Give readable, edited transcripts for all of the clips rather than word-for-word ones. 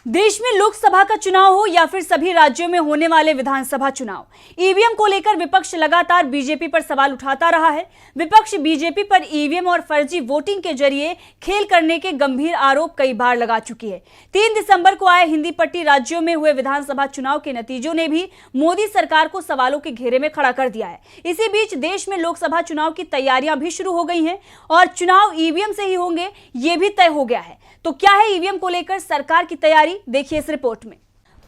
देश में लोकसभा का चुनाव हो या फिर सभी राज्यों में होने वाले विधानसभा चुनाव, ईवीएम को लेकर विपक्ष लगातार बीजेपी पर सवाल उठाता रहा है। विपक्ष बीजेपी पर ईवीएम और फर्जी वोटिंग के जरिए खेल करने के गंभीर आरोप कई बार लगा चुकी है। 3 दिसंबर को आए हिंदी पट्टी राज्यों में हुए विधानसभा चुनाव के नतीजों ने भी मोदी सरकार को सवालों के घेरे में खड़ा कर दिया है। इसी बीच देश में लोकसभा चुनाव की तैयारियां भी शुरू हो गई हैं और चुनाव ईवीएम से ही होंगे, ये भी तय हो गया है। तो क्या है ईवीएम को लेकर सरकार की तैयारी, देखिए इस रिपोर्ट में।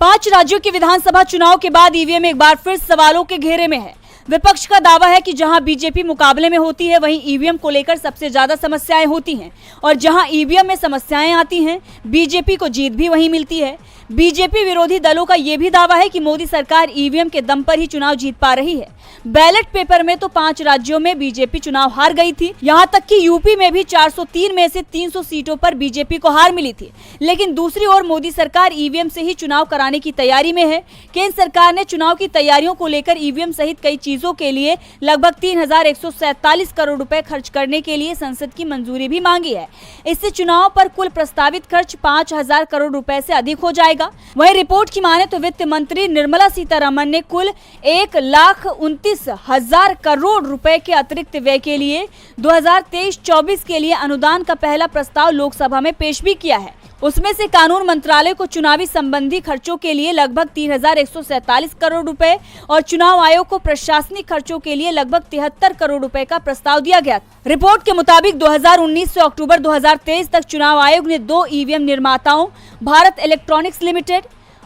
5 राज्यों के विधानसभा चुनाव के बाद ईवीएम एक बार फिर सवालों के घेरे में है। विपक्ष का दावा है कि जहां बीजेपी मुकाबले में होती है वहीं ईवीएम को लेकर सबसे ज्यादा समस्याएं होती हैं और जहां ईवीएम में समस्याएं आती हैं, बीजेपी को जीत भी वहीं मिलती है। बीजेपी विरोधी दलों का यह भी दावा है कि मोदी सरकार ईवीएम के दम पर ही चुनाव जीत पा रही है। बैलेट पेपर में तो 5 राज्यों में बीजेपी चुनाव हार गई थी, यहां तक कि यूपी में भी 403 में से 300 सीटों पर बीजेपी को हार मिली थी। लेकिन दूसरी ओर मोदी सरकार ईवीएम से ही चुनाव कराने की तैयारी में है। केंद्र सरकार ने चुनाव की तैयारियों को लेकर ईवीएम सहित कई चीजों के लिए लगभग 3147 करोड़ रुपए खर्च करने के लिए संसद की मंजूरी भी मांगी है। इससे चुनाव पर कुल प्रस्तावित खर्च 5000 करोड़ रुपए से अधिक हो जाएगा। वहीं रिपोर्ट की माने तो वित्त मंत्री निर्मला सीतारमण ने कुल 1,29,000 करोड़ रुपए के अतिरिक्त व्यय के लिए 2023-24 के लिए अनुदान का पहला प्रस्ताव लोकसभा में पेश भी किया है। उसमें से कानून मंत्रालय को चुनावी संबंधी खर्चों के लिए लगभग 3147 करोड़ रुपए और चुनाव आयोग को प्रशासनिक खर्चों के लिए लगभग 73 करोड़ रुपए का प्रस्ताव दिया गया। रिपोर्ट के मुताबिक 2019 से अक्टूबर 2023 तक चुनाव आयोग ने 2 ईवीएम निर्माताओं भारत इलेक्ट्रॉनिक्स लिमिटेड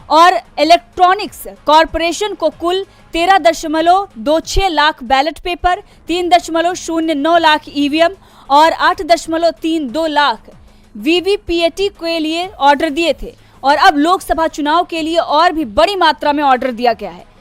और इलेक्ट्रॉनिक्स कॉरपोरेशन को कुल 13.26 lakh ballot paper, 3.09 lakh EVM और 8.32 लाख वीवीपीएटी के लिए ऑर्डर दिए थे और अब लोकसभा चुनाव के लिए और भी बड़ी मात्रा में ऑर्डर दिया गया है।